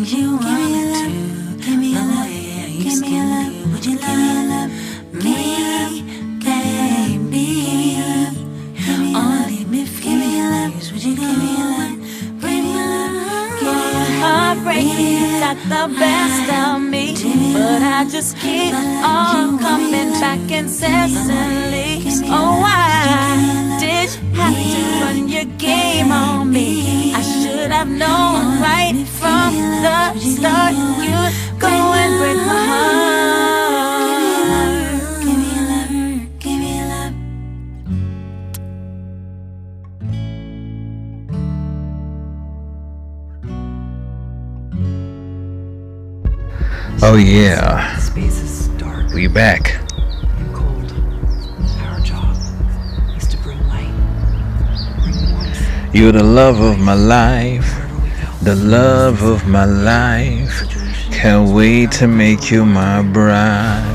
you want me to. Give me your love, give me your love. Would you love me, baby? Only me feels. Would you give me your love? Bring me your love. Yeah, heartbreak got the best of me, but I just keep on coming back incessantly. Oh, why did you have to run your game on me? I should have known right from the start you'd go and break my heart. Give me your love, give me your love. Oh yeah, Space is dark we back. and cold. Our job is to bring light, bring warmth You're the love of my life, wherever we go. the love of my life. Can't wait to make you my bride.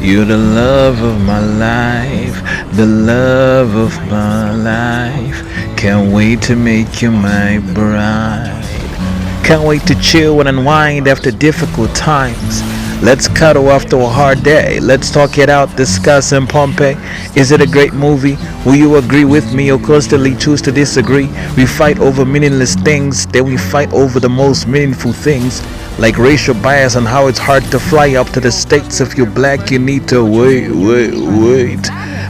You're the love of my life, the love of my life. Can't wait to make you my bride. Can't wait to chill and unwind after difficult times. Let's cuddle after a hard day. Let's talk it out, discuss in Pulp. Is it a great movie? Will you agree with me or constantly choose to disagree? We fight over meaningless things, then we fight over the most meaningful things. Like racial bias and how it's hard to fly up to the States. If you're black, you need to wait.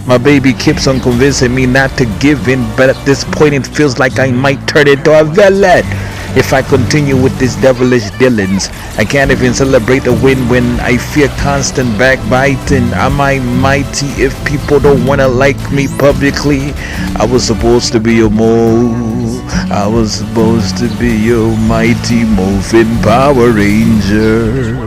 My baby keeps on convincing me not to give in, but at this point it feels like I might turn into a villain. If I continue with these devilish dealings, I can't even celebrate a win when I fear constant backbiting. Am I mighty if people don't wanna like me publicly? I was supposed to be your mole. I was supposed to be your mighty morphin Power Ranger.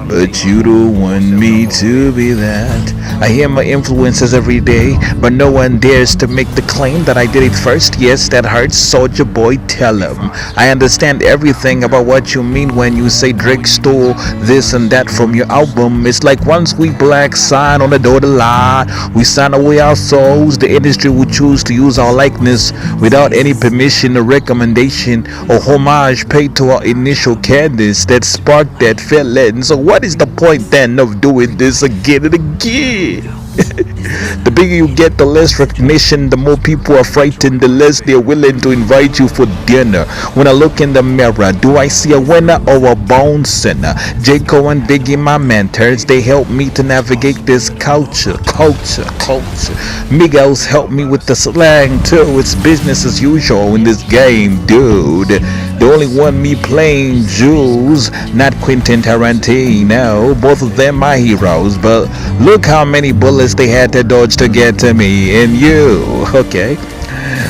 But you don't want me to be that. I hear my influences every day, but no one dares to make the claim that I did it first. Yes, that hurts, soldier boy, tell him. I understand everything about what you mean when you say Drake stole this and that from your album. It's like once we black sign on the door to lie, we sign away our souls. The industry will choose to use our likeness without any permission or recommendation or homage paid to our initial candidates that sparked that feeling. So what is the point then of doing this again and again? The bigger you get, the less recognition, the more people are frightened, the less they're willing to invite you for dinner. When I look in the mirror, do I see a winner or a bone sinner? J. Cole and Biggie, my mentors, they help me to navigate this culture. Miguel's help me with the slang too. It's business as usual in this game, dude. The only one me playing Jules, not Quentin Tarantino. Both of them my heroes, but look how many bullets they had to dodge to get to me and you. Okay.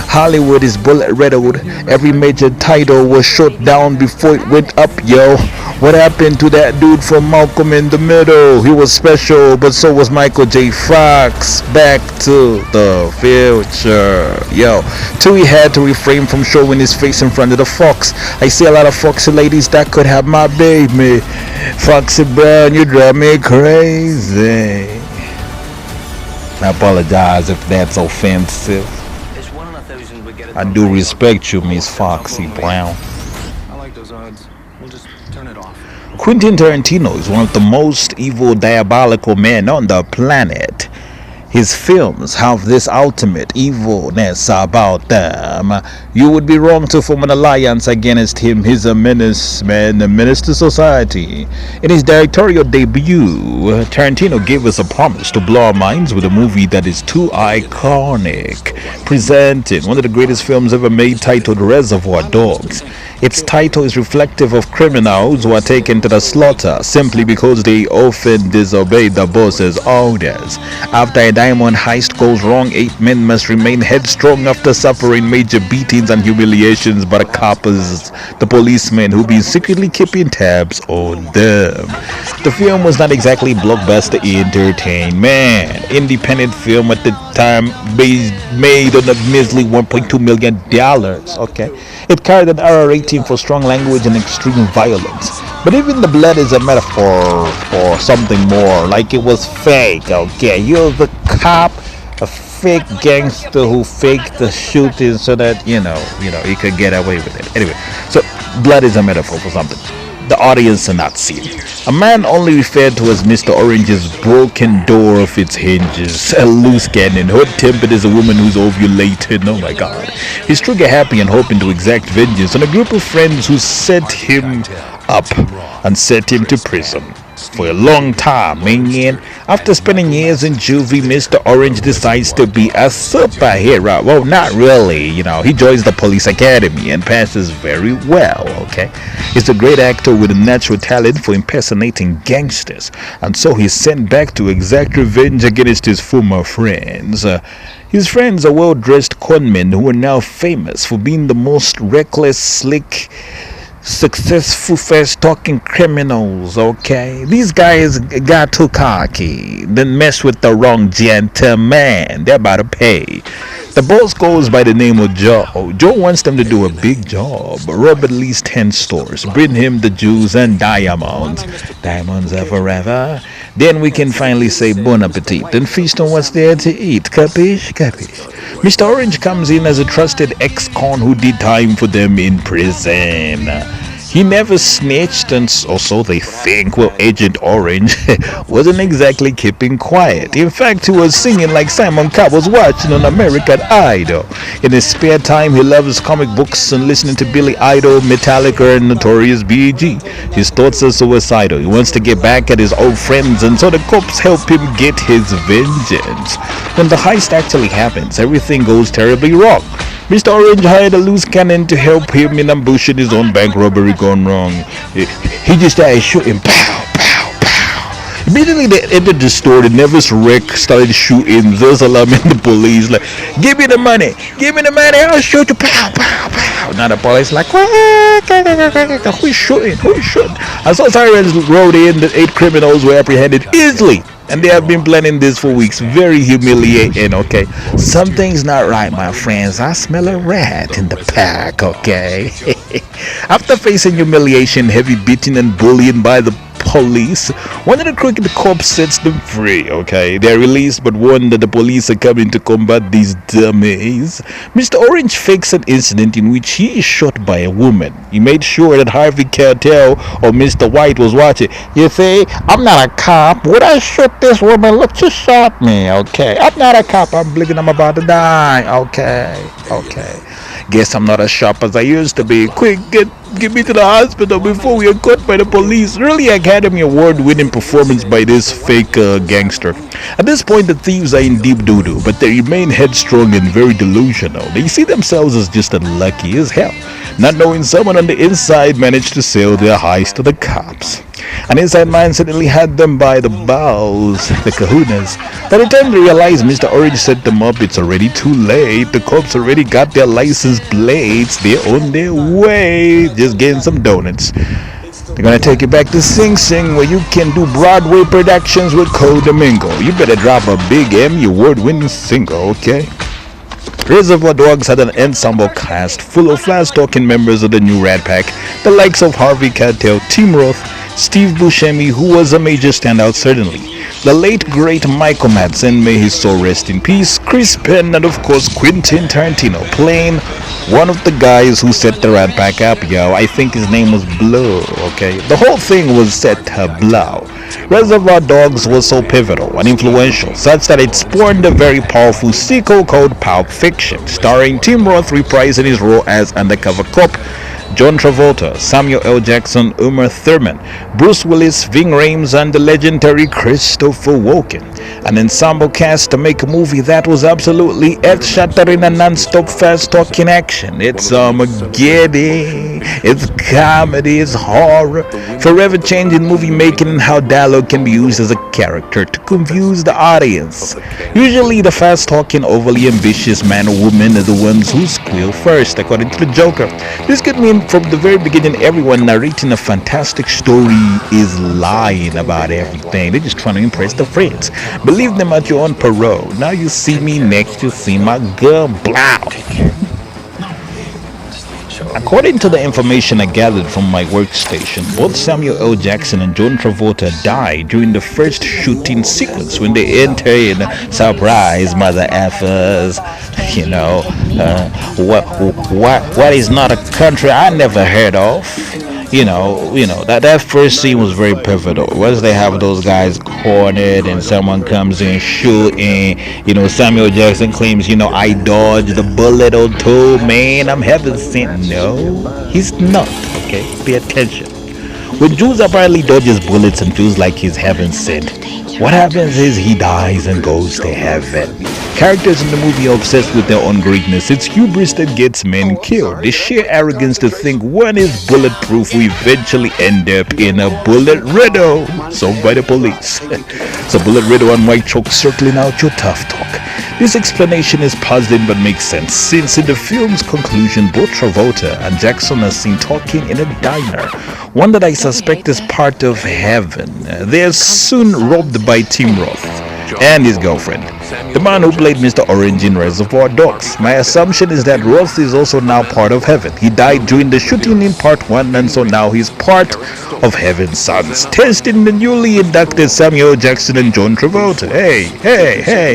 Hollywood is bullet riddled. Every major title was shut down before it went up, yo. What happened to that dude from Malcolm in the Middle? He was special, but so was Michael J. Fox. Back to the future. Yo, Tui had to refrain from showing his face in front of the fox. I see a lot of foxy ladies that could have my baby. Foxy Brown, you drive me crazy. I apologize if that's offensive. It's 1 in 1,000 we get it I done do right. respect you, Miss Foxy Brown. I like those odds. We'll just turn it off. Quentin Tarantino is one of the most evil, diabolical men on the planet. His films have this ultimate evilness about them. You would be wrong to form an alliance against him. He's a menace, man, a menace to society. In his directorial debut, Tarantino gave us a promise to blow our minds with a movie that is too iconic, presenting one of the greatest films ever made, titled Reservoir Dogs. Its title is reflective of criminals who are taken to the slaughter simply because they often disobey the boss's orders. After a diamond heist goes wrong, 8 men must remain headstrong after suffering major beatings and humiliations by the coppers, the policemen who've been secretly keeping tabs on them. The film was not exactly blockbuster entertainment. Independent film at the time made on a measly $1.2 million. Okay, it carried an R rating for strong language and extreme violence. But even the blood is a metaphor for something more, like it was fake. Okay, you're the cop, a fake gangster who faked the shooting so that you know he could get away with it. Anyway, so Blood is a metaphor for something the audience are not seeing. A man only referred to as Mr. Orange's broken door of its hinges, a loose cannon, hot-tempered as a woman who's ovulated. Oh my god. He's trigger happy and hoping to exact vengeance on a group of friends who set him up and sent him to prison for a long time, man. After spending years in juvie, Mr. Orange decides to be a superhero. Well, not really, He joins the police academy and passes very well, okay? He's a great actor with a natural talent for impersonating gangsters, and so he's sent back to exact revenge against his former friends. His friends are well-dressed conmen who are now famous for being the most reckless, slick, successful, fast-talking criminals, okay? These guys got too cocky, then mess with the wrong gentleman. They're about to pay. The boss goes by the name of Joe. Joe wants them to do a big job, rob at least 10 stores, bring him the jewels and diamonds. Diamonds are forever. Then we can finally say bon appetit and feast on what's there to eat. Capiche? Capiche. Mr. Orange comes in as a trusted ex-con who did time for them in prison. He never snitched, and so they think. Well, Agent Orange wasn't exactly keeping quiet. In fact, he was singing like Simon Cowell's watching on American Idol. In his spare time, he loves comic books and listening to Billy Idol, Metallica, and Notorious B.I.G. His thoughts are suicidal. He wants to get back at his old friends, and so the cops help him get his vengeance. When the heist actually happens, everything goes terribly wrong. Mr. Orange hired a loose cannon to help him in ambushing his own bank robbery gone wrong. He just started shooting, pow, pow, pow. Immediately they entered the store, the nervous wreck started shooting, thus alarming the police, like, give me the money, I'll shoot you, pow, pow, pow. Now the police like, who's shooting? As soon as sirens rode in, the 8 criminals were apprehended easily. And they have been planning this for weeks. Very humiliating, okay? Something's not right, my friends. I smell a rat in the pack, okay? After facing humiliation, heavy beating, and bullying by the police, one of the crooked cops sets them free, okay? They're released but warned that the police are coming to combat these dummies. Mr. Orange fakes an incident in which he is shot by a woman. He made sure that Harvey Keitel or Mr. White was watching. You see, I'm not a cop. Would I shoot this woman? Look, she shot me, okay? I'm not a cop. I'm blinking. I'm about to die, okay. Guess I'm not as sharp as I used to be. Quick, get me to the hospital before we are caught by the police. Really Academy Award-winning performance by this fake gangster. At this point, the thieves are in deep doo-doo, but they remain headstrong and very delusional. They see themselves as just unlucky as hell, not knowing someone on the inside managed to sell their heist to the cops. An inside man suddenly had them by the balls, the kahunas. By the time they realize Mr. Orange set them up, it's already too late. The cops already got their license plates. They're on their way, just getting some donuts. They're gonna take you back to Sing Sing, where you can do Broadway productions with Cole Domingo. You better drop a big Emmy award-winning single, okay? Reservoir Dogs had an ensemble cast full of fast-talking members of the new Rat Pack, the likes of Harvey Keitel, Tim Roth, Steve Buscemi, who was a major standout certainly, the late great Michael Madsen, may his soul rest in peace, Chris Penn, and of course Quentin Tarantino, playing one of the guys who set the Rat Pack up, yo. I think his name was Blow, okay? The whole thing was set to blow. Reservoir Dogs was so pivotal and influential, such that it spawned a very powerful sequel called Pulp Fiction, starring Tim Roth reprising his role as undercover cop, John Travolta, Samuel L. Jackson, Uma Thurman, Bruce Willis, Ving Rhames, and the legendary Christopher Walken. An ensemble cast to make a movie that was absolutely earth-shattering and non-stop fast-talking action. It's Armageddon, it's comedy, it's horror, forever changing movie making and how dialogue can be used as a character to confuse the audience. Usually the fast-talking, overly ambitious man or woman are the ones who squeal first, according to the Joker. This could mean from the very beginning everyone narrating a fantastic story is lying about everything. They're just trying to impress the friends. Believe them at your own parole. Now you see me, next you see my girl. Blow. According to the information I gathered from my workstation, both Samuel L. Jackson and John Travolta died during the first shooting sequence when they enter in surprise mother effers. What is not a country I never heard of. That first scene was very pivotal. Once they have those guys cornered and someone comes in shooting, Samuel Jackson claims, I dodged the bullet or two, man, I'm heaven sent. No, he's not. Okay, pay attention. When Jews apparently dodges bullets and feels like he's heaven sent, what happens is he dies and goes to heaven. Characters in the movie are obsessed with their own greatness. It's hubris that gets men killed. The sheer arrogance to think one is bulletproof will eventually end up in a bullet riddle solved by the police. So bullet riddle and white chalk circling out your tough talk. This explanation is puzzling but makes sense, since in the film's conclusion both Travolta and Jackson are seen talking in a diner, one that I suspect is part of heaven. They are soon robbed by Tim Roth and his girlfriend, the man who played Mr. Orange in Reservoir Dogs. My assumption is that Roth is also now part of heaven. He died during the shooting in part 1, and so now he's part of Heaven's Sons, testing the newly inducted Samuel Jackson and John Travolta. Hey,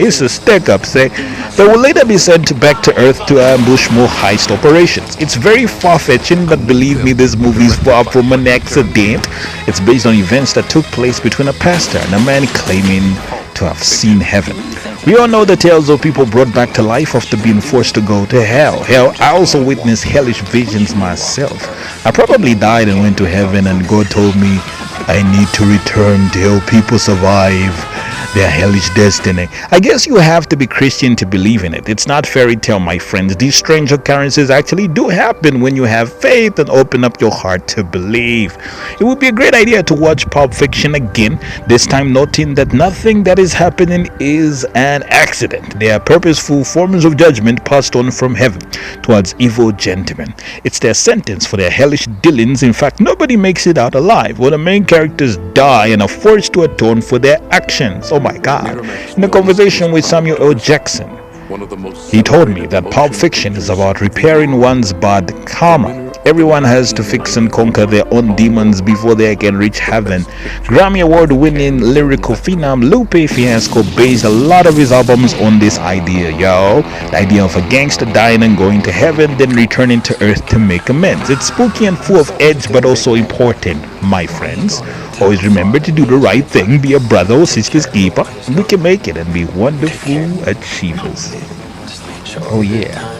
it's a stick-up, say. They will later be sent back to Earth to ambush more heist operations. It's very far-fetching, but believe me, this movie is far from an accident. It's based on events that took place between a pastor and a man claiming to have seen heaven. We all know the tales of people brought back to life after being forced to go to hell. Hell, I also witnessed hellish visions myself. I probably died and went to heaven, and God told me I need to return to help people survive their hellish destiny. I guess you have to be Christian to believe in it. It's not fairy tale, my friends. These strange occurrences actually do happen when you have faith and open up your heart to believe. It would be a great idea to watch Pulp Fiction again, this time noting that nothing that is happening is an accident. They are purposeful forms of judgment passed on from heaven towards evil gentlemen. It's their sentence for their hellish dealings. In fact, nobody makes it out alive when the main characters die and are forced to atone for their actions. Oh my God. In a conversation with Samuel L. Jackson, he told me that Pulp Fiction is about repairing one's bad karma. Everyone has to fix and conquer their own demons before they can reach heaven. Grammy Award-winning lyrical phenom Lupe Fiasco based a lot of his albums on this idea, The idea of a gangster dying and going to heaven, then returning to earth to make amends. It's spooky and full of edge, but also important, my friends. Always remember to do the right thing, be a brother or sister's keeper. We can make it and be wonderful achievers. Oh yeah.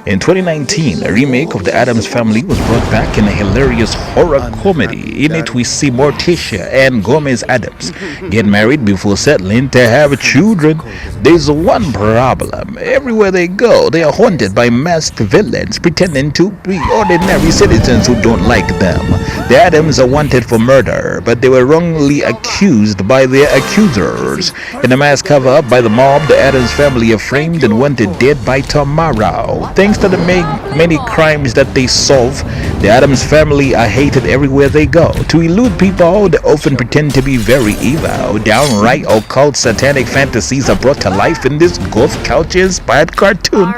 In 2019, a remake of The Addams Family was brought back in a hilarious horror comedy. In it, we see Morticia and Gomez Addams get married before settling to have children. There's one problem. Everywhere they go, they are haunted by masked villains pretending to be ordinary citizens who don't like them. The Addams are wanted for murder, but they were wrongly accused by their accusers. In a mass cover-up by the mob, the Addams family are framed and wanted dead by tomorrow. Thanks to the many crimes that they solve, the Addams family are hated everywhere they go. To elude people, they often pretend to be very evil. Downright occult satanic fantasies are brought to life in this goth culture-inspired cartoon.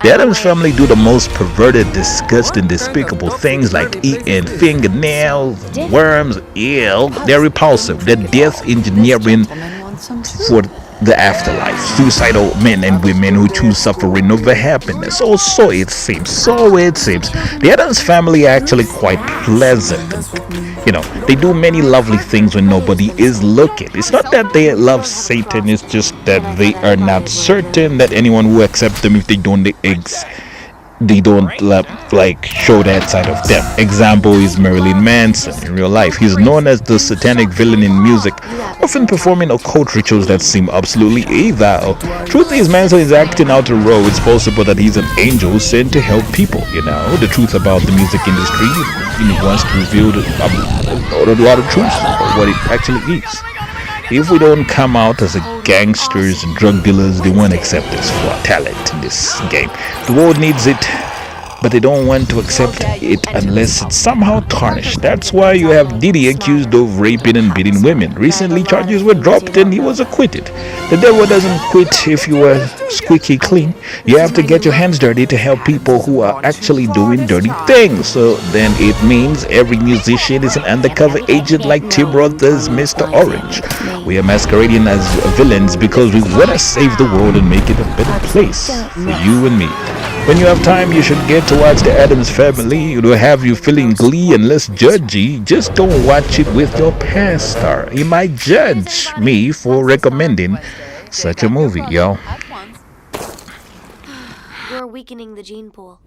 The Addams family do the most perverted, disgusting, despicable things like eating fingernails, worms. Ew, they're repulsive. They're death engineering for the afterlife. Suicidal men and women who choose suffering over happiness. So it seems. The Addams family are actually quite pleasant. They do many lovely things when nobody is looking. It's not that they love Satan, it's just that they are not certain that anyone will accept them if they don't show that side of them. Example is Marilyn Manson. In real life, he's known as the satanic villain in music, often performing occult rituals that seem absolutely evil. Truth is, Manson is acting out a role. It's possible that he's an angel sent to help people. The truth about the music industry, wants to reveal a lot of truth about what it actually is. If we don't come out as gangsters and drug dealers, they won't accept us for our talent in this game. The world needs it, but they don't want to accept it unless it's somehow tarnished. That's why you have Diddy accused of raping and beating women. Recently, charges were dropped and he was acquitted. The devil doesn't quit if you are squeaky clean. You have to get your hands dirty to help people who are actually doing dirty things. So then it means every musician is an undercover agent like Tim Roth's Mr. Orange. We are masquerading as villains because we want to save the world and make it a better place for you and me. When you have time, you should get to watch The Addams Family. It will have you feeling glee and less judgy. Just don't watch it with your pastor. He might judge me for recommending such a movie, yo. You're weakening the gene pool.